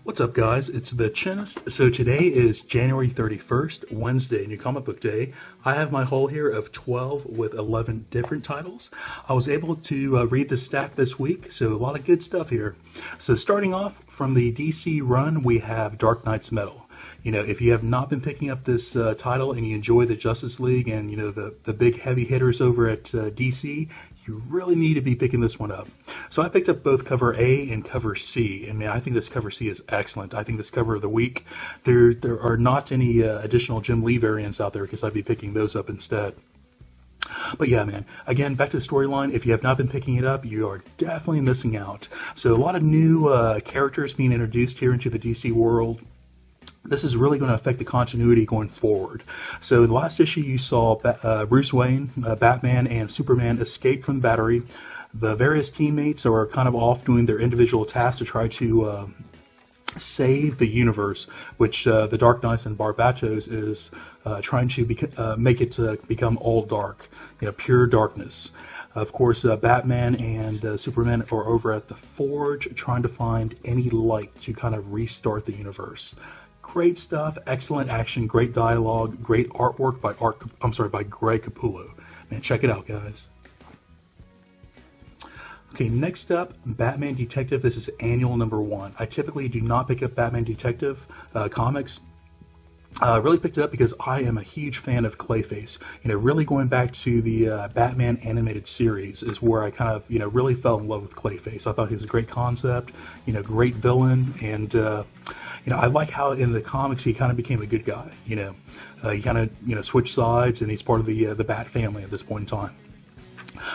What's up, guys? It's the Chinist. So today is January 31st, Wednesday, New Comic Book Day. I have my haul here of 12 with 11 different titles. I was able to read the stack this week, so a lot of good stuff here. So starting off from the DC run, we have Dark Knight's Metal. You know, if you have not been picking up this title and you enjoy the Justice League and, you know, the big heavy hitters over at DC, you really need to be picking this one up. So I picked up both cover A and cover C, and man, I think this cover C is excellent. I think this cover of the week, there are not any additional Jim Lee variants out there because I'd be picking those up instead. But yeah, man, again, back to the storyline. If you have not been picking it up, you are definitely missing out. So a lot of new characters being introduced here into the DC world. This is really going to affect the continuity going forward. So in the last issue, you saw Bruce Wayne, Batman, and Superman escape from the Battery. The various teammates are kind of off doing their individual tasks to try to save the universe, which the Dark Knights and Barbatos is trying to make it become all dark, you know, pure darkness. Of course, Batman and Superman are over at the Forge trying to find any light to kind of restart the universe. Great stuff, excellent action, great dialogue, great artwork by Greg Capullo. Man, check it out, guys. Okay, next up, Batman Detective. This is annual #1. I typically do not pick up Batman Detective comics. I really picked it up because I am a huge fan of Clayface. You know, really going back to the Batman animated series is where I kind of, you know, really fell in love with Clayface. I thought he was a great concept, you know, great villain, and you know, I like how in the comics he kind of became a good guy. You know, he kind of, you know, switched sides, and he's part of the Bat family at this point in time.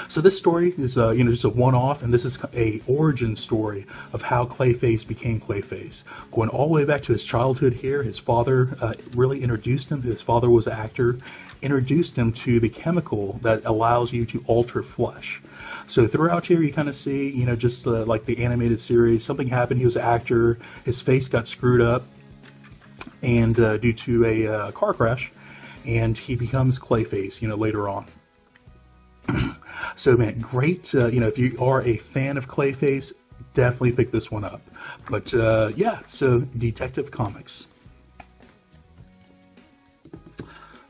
So this story is, you know, just a one-off, and this is a origin story of how Clayface became Clayface. Going all the way back to his childhood here, his father really introduced him. His father was an actor, introduced him to the chemical that allows you to alter flesh. So throughout here, you kind of see, you know, just like the animated series, something happened. He was an actor. His face got screwed up, and due to a car crash, and he becomes Clayface, you know, later on. So man, great, you know, if you are a fan of Clayface, definitely pick this one up. But yeah, so Detective Comics.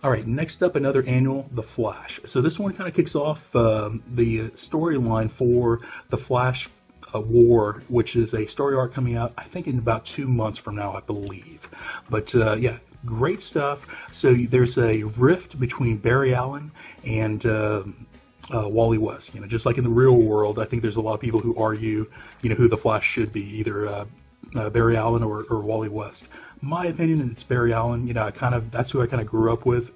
Alright, next up, another annual, The Flash. So this one kind of kicks off the storyline for The Flash War, which is a story arc coming out, I think, in about 2 months from now, I believe. But yeah, great stuff. So there's a rift between Barry Allen and Wally West. You know, just like in the real world, I think there's a lot of people who argue, you know, who the Flash should be, either Barry Allen or Wally West. My opinion, it's Barry Allen. You know, that's who I kind of grew up with,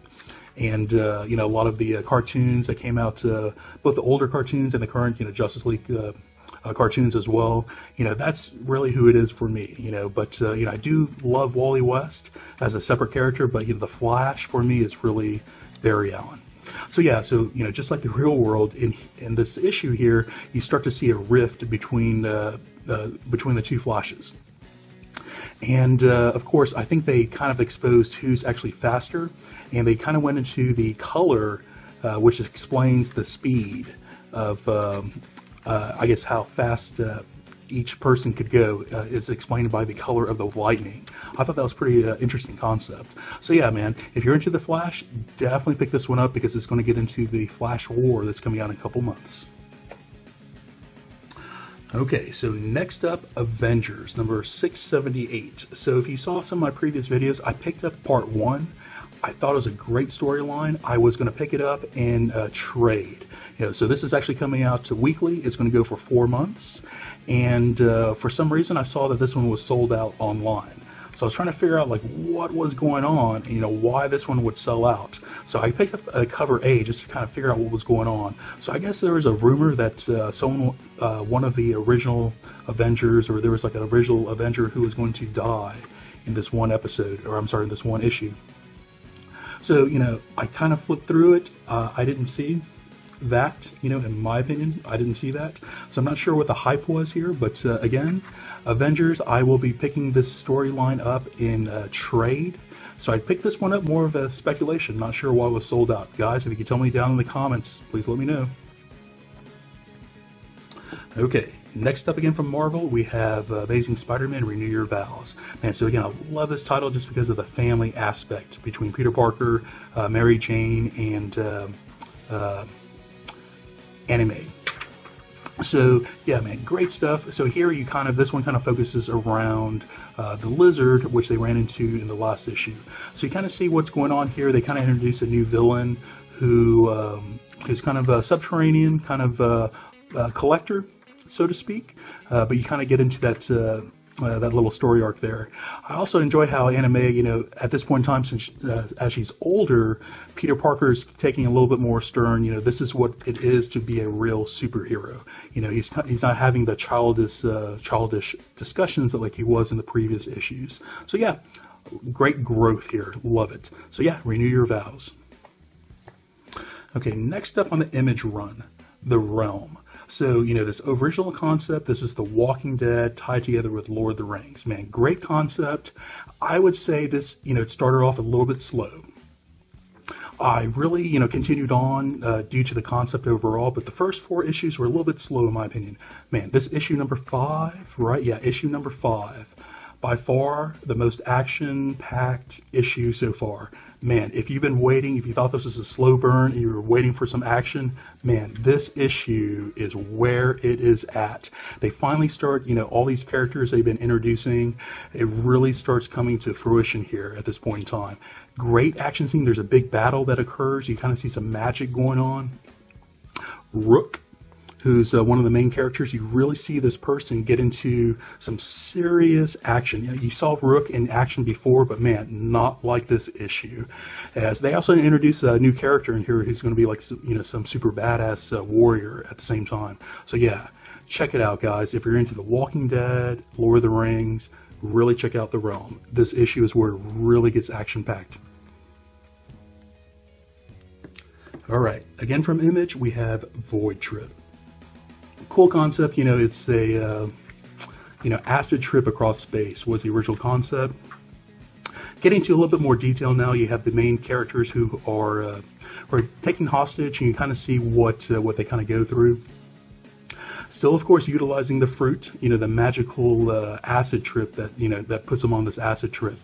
and you know, a lot of the cartoons that came out, both the older cartoons and the current, you know, Justice League cartoons as well. You know, that's really who it is for me. You know, but you know, I do love Wally West as a separate character, but you know, the Flash for me is really Barry Allen. So yeah, so you know, just like the real world, in this issue here, you start to see a rift between the two Flashes. And of course, I think they kind of exposed who's actually faster, and they kind of went into the color, which explains the speed of, I guess, how fast each person could go is explained by the color of the lightning. I thought that was a pretty interesting concept. So yeah, man, if you're into the Flash, definitely pick this one up because it's going to get into the Flash War that's coming out in a couple months. Okay, so next up, Avengers, number 678. So if you saw some of my previous videos, I picked up part 1. I thought it was a great storyline. I was going to pick it up in a trade. You know, so this is actually coming out weekly. It's going to go for 4 months. And for some reason, I saw that this one was sold out online. So I was trying to figure out like what was going on, and, you know, why this one would sell out. So I picked up a cover A just to kind of figure out what was going on. So I guess there was a rumor that one of the original Avengers, or there was like an original Avenger who was going to die in this one episode, or I'm sorry, in this one issue. So, you know, I kind of flipped through it. I didn't see that, you know, in my opinion, I didn't see that. So I'm not sure what the hype was here, but again, Avengers, I will be picking this storyline up in trade. So I picked this one up more of a speculation, not sure why it was sold out. Guys, if you can tell me down in the comments, please let me know. Okay, Next up again from Marvel, we have Amazing Spider-Man Renew Your Vows. Man, so again, I love this title just because of the family aspect between Peter Parker, Mary Jane, and Anna May. So yeah, man, great stuff. So here you this one kind of focuses around the Lizard, which they ran into in the last issue. So you kind of see what's going on here. They kind of introduce a new villain who's kind of a subterranean kind of collector, so to speak. But you kind of get into that little story arc there. I also enjoy how Anna May, at this point in time, since as she's older, Peter Parker's taking a little bit more stern. This is what it is to be a real superhero. He's not having the childish discussions that like he was in the previous issues. So yeah, great growth here. Love it. So yeah, Renew Your Vows. Okay, next up on the Image run, The Realm. So, this original concept, this is The Walking Dead tied together with Lord of the Rings. Man, great concept. I would say this, it started off a little bit slow. I really, continued on due to the concept overall, but the first 4 issues were a little bit slow in my opinion. Man, this issue number 5, right? Yeah, issue number 5. By far the most action-packed issue so far. Man, if you've been waiting, if you thought this was a slow burn and you were waiting for some action, man, this issue is where it is at. They finally start, all these characters they've been introducing, it really starts coming to fruition here at this point in time. Great action scene. There's a big battle that occurs. You kind of see some magic going on. Rook, who's one of the main characters, you really see this person get into some serious action. You saw Rook in action before, but man, not like this issue. As they also introduce a new character in here who's going to be like, some super badass warrior at the same time. So yeah, check it out, guys. If you're into The Walking Dead, Lord of the Rings, really check out The Realm. This issue is where it really gets action-packed. All right, again from Image, we have Void Trip. Cool concept, it's a acid trip across space was the original concept. Getting to a little bit more detail now, you have the main characters who are taken hostage, and you kind of see what they kind of go through. Still, of course, utilizing the fruit, the magical acid trip that puts them on this acid trip.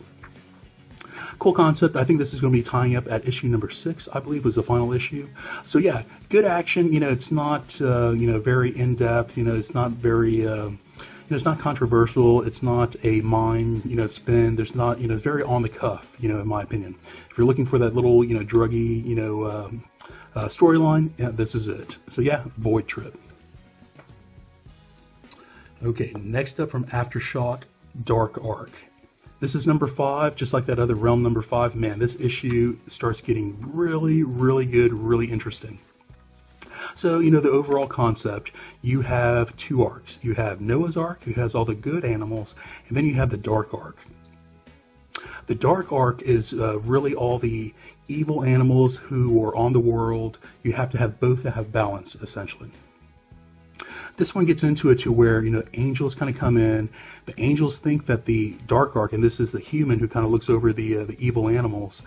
Cool concept. I think this is going to be tying up at issue number 6, I believe was the final issue. So yeah, good action. It's not very in-depth. It's not very it's not controversial. It's not a mind spin. There's not it's very on the cuff. In my opinion, if you're looking for that little druggy storyline, yeah, this is it. So yeah, Void Trip. Okay, next up from Aftershock, Dark Arc. This is number 5, just like that other Realm number 5. Man, this issue starts getting really, really good, really interesting. So, the overall concept, you have 2 arcs. You have Noah's Ark, who has all the good animals, and then you have the Dark Ark. The Dark Ark is really all the evil animals who are on the world. You have to have both to have balance, essentially. This one gets into it to where, angels kind of come in. The angels think that the Dark Ark, and this is the human who kind of looks over the evil animals,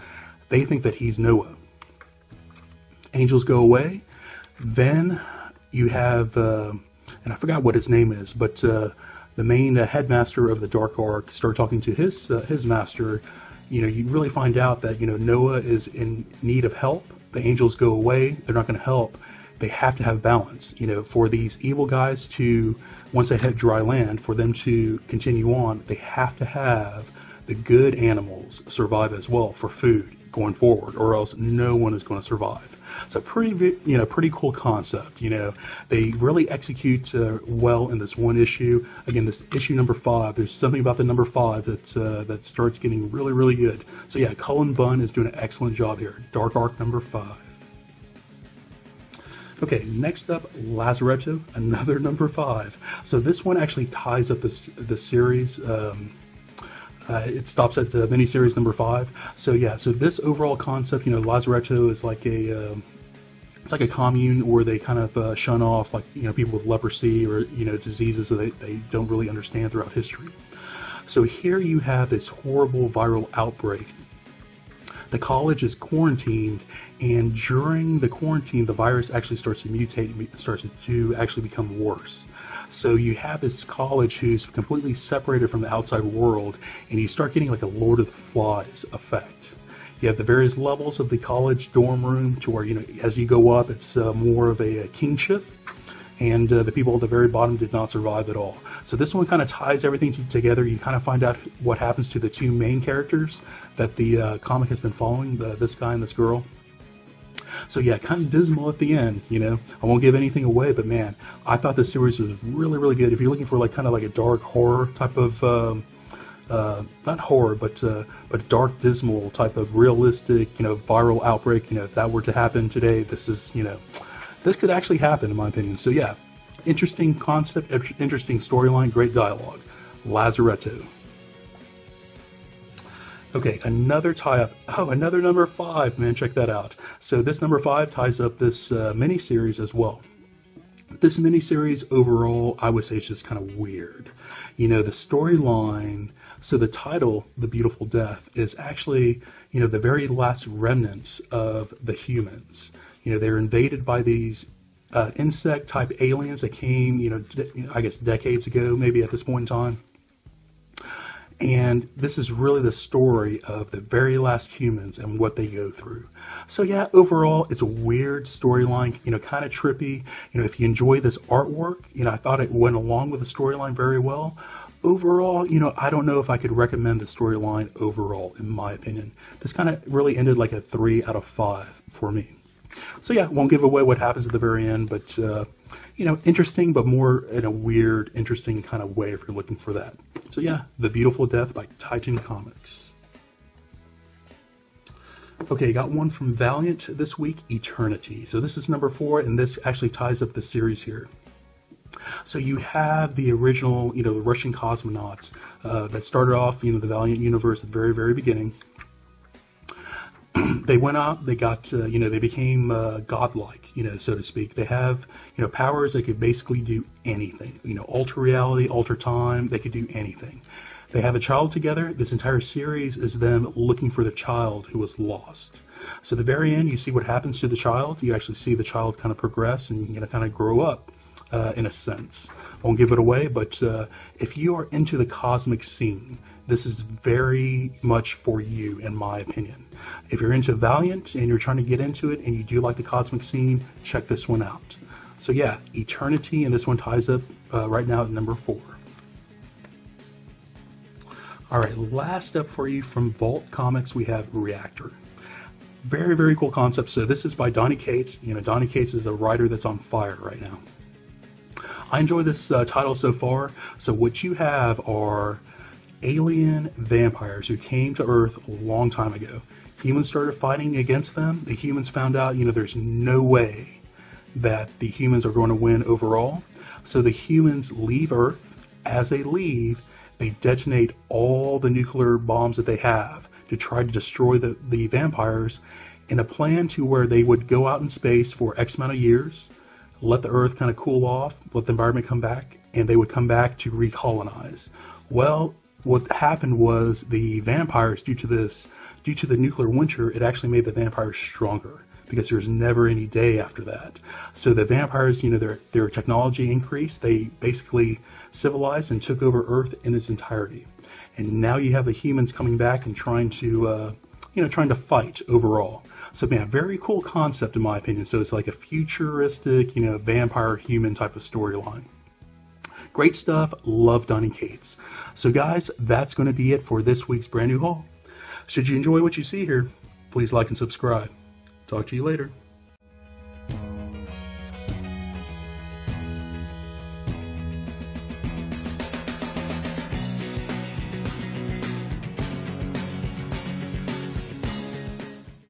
they think that he's Noah. Angels go away. Then you have, and I forgot what his name is, but the main headmaster of the Dark Ark started talking to his master. You really find out that, Noah is in need of help. The angels go away. They're not going to help. They have to have balance, for these evil guys to, once they hit dry land, for them to continue on, they have to have the good animals survive as well for food going forward, or else no one is going to survive. So pretty cool concept. They really execute well in this one issue. Again, this issue number 5. There's something about the number 5 that starts getting really, really good. So yeah, Cullen Bunn is doing an excellent job here. Dark Arc number 5. Okay, next up, Lazaretto, another number 5. So this one actually ties up the series. It stops at the miniseries number 5. So yeah, so this overall concept, Lazaretto is like it's like a commune where they kind of shun off people with leprosy or diseases that they don't really understand throughout history. So here you have this horrible viral outbreak The college is quarantined, and during the quarantine, the virus actually starts to mutate, starts to actually become worse. So you have this college who's completely separated from the outside world, and you start getting like a Lord of the Flies effect. You have the various levels of the college dorm room to where, as you go up, it's more of a kingship, and the people at the very bottom did not survive at all. So this one kind of ties everything together. You kind of find out what happens to the two main characters that the comic has been following, this guy and this girl. So yeah, kind of dismal at the end, I won't give anything away, but man, I thought this series was really, really good. If you're looking for like kind of like a dark horror type of not horror, but dark, dismal type of realistic, viral outbreak. If that were to happen today, this could actually happen, in my opinion. So yeah, interesting concept, interesting storyline, great dialogue. Lazaretto. Okay, another tie-up. Oh, another number 5, man, check that out. So this number 5 ties up this mini-series as well. This mini-series overall, I would say, is just kind of weird. The storyline. So the title, The Beautiful Death, is actually, the very last remnants of the humans. They're invaded by these insect-type aliens that came, I guess decades ago, maybe at this point in time. And this is really the story of the very last humans and what they go through. So yeah, overall, it's a weird storyline, kind of trippy. If you enjoy this artwork, I thought it went along with the storyline very well. Overall, I don't know if I could recommend the storyline overall, in my opinion. This kind of really ended like a 3 out of 5 for me. So yeah, won't give away what happens at the very end, but, interesting, but more in a weird, interesting kind of way if you're looking for that. So yeah, The Beautiful Death by Titan Comics. Okay, got one from Valiant this week, Eternity. So this is number 4, and this actually ties up the series here. So you have the original, the Russian cosmonauts that started off, the Valiant universe at the very, very beginning. They went out, they got, they became godlike, so to speak. They have, powers that could basically do anything, alter reality, alter time, they could do anything. They have a child together. This entire series is them looking for the child who was lost. So at the very end, you see what happens to the child. You actually see the child kind of progress and, kind of grow up. In a sense. Won't give it away, but if you are into the cosmic scene, this is very much for you, in my opinion. If you're into Valiant and you're trying to get into it and you do like the cosmic scene, check this one out. So yeah, Eternity, and this one ties up right now at number 4. Alright, last up for you from Vault Comics, we have Reactor. Very, very cool concept. So this is by Donny Cates. Donny Cates is a writer that's on fire right now. I enjoy this title so far. So what you have are alien vampires who came to Earth a long time ago. Humans started fighting against them. The humans found out, there's no way that the humans are going to win overall. So the humans leave Earth. As they leave, they detonate all the nuclear bombs that they have to try to destroy the vampires in a plan to where they would go out in space for X amount of years, let the Earth kind of cool off, let the environment come back, and they would come back to recolonize. Well, what happened was the vampires, due to the nuclear winter, it actually made the vampires stronger because there's never any day after that. So the vampires, their technology increased. They basically civilized and took over Earth in its entirety. And now you have the humans coming back and trying to fight overall. So man, very cool concept in my opinion. So it's like a futuristic, vampire human type of storyline. Great stuff. Love Donny Cates. So guys, that's going to be it for this week's brand new haul. Should you enjoy what you see here, please like and subscribe. Talk to you later.